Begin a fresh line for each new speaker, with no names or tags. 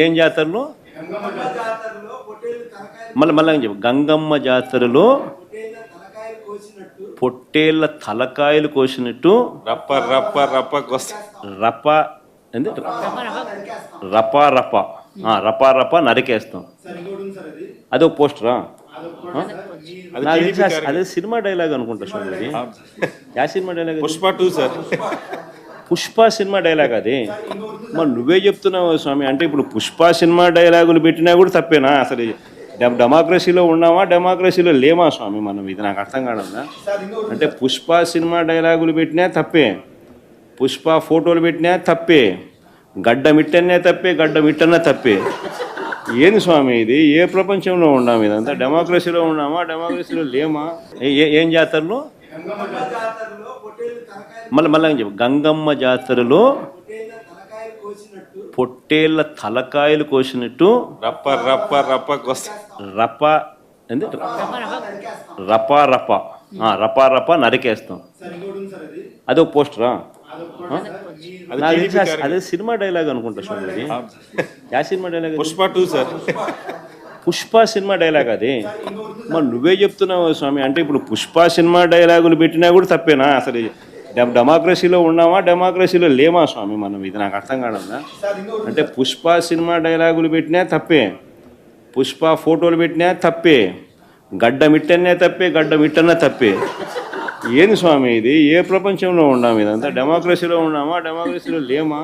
ఏం జాతరలో మళ్ళీ చెప్పు. గంగమ్మ జాతరలో పొట్టేళ్ళ తలకాయలు కోసినట్టు
రప్ప రప్ప రప్ప
రప ఏంది రపా రప రపా రప నరికేస్తాం. అది ఒక పోస్టరా? అదే సినిమా డైలాగ్ అనుకుంటా స్వామి. Yeah cinema dialogue?
Pushpa 2 sir.
Pushpa cinema dialogue అది. మరి నువ్వే చెప్తున్నావు స్వామి. అంటే ఇప్పుడు పుష్ప సినిమా డైలాగులు పెట్టినా కూడా తప్పేనా? అసలు డెమోక్రసీలో ఉన్నామా డెమోక్రసీలో లేమా స్వామి మనం? ఇది నాకు అర్థం కావడంలా. అంటే పుష్ప సినిమా డైలాగులు పెట్టినా తప్పే, పుష్ప ఫోటోలు పెట్టినా తప్పే, గడ్డ మిట్టనే తప్పే, గడ్డ మిట్టనే తప్పే. ఏంది స్వామి ఇది? ఏ ప్రపంచంలో ఉన్నాము? ఇదంతా డెమోక్రసీలో ఉన్నామా డెమోక్రసీలో లేమా? ఏం జాతరలో మళ్ళీ చెప్పు. గంగమ్మ జాతరలో పొట్టేళ్ళ తలకాయలు కోసినట్టు
రప్ప రప్ప రప్ప
రప ఏంది రపా రప రపా రప నరికేస్తాం. అది ఒక పోస్టరా? అదే సినిమా డైలాగ్ అనుకుంటా స్వామి. Yeah cinema dialogue?
Pushpa 2 sir.
Pushpa cinema dialogue అది. మరి నువ్వే చెప్తున్నావు స్వామి. అంటే ఇప్పుడు పుష్ప సినిమా డైలాగులు పెట్టినా కూడా తప్పేనా? అసలు డెమోక్రసీలో ఉన్నామా డెమోక్రసీలో లేమా స్వామి మనం? ఇది నాకు అర్థం కావడంలా. అంటే పుష్ప సినిమా డైలాగులు పెట్టినా తప్పే, పుష్ప ఫోటోలు పెట్టినా తప్పే, గడ్డ మిట్టనే తప్పే, గడ్డ మిట్టనే తప్పే. ఏంది స్వామి ఇది? ఏ ప్రపంచంలో ఉన్నాము? ఇదంతా డెమోక్రసీలో ఉన్నామా డెమోక్రసీలో లేమా?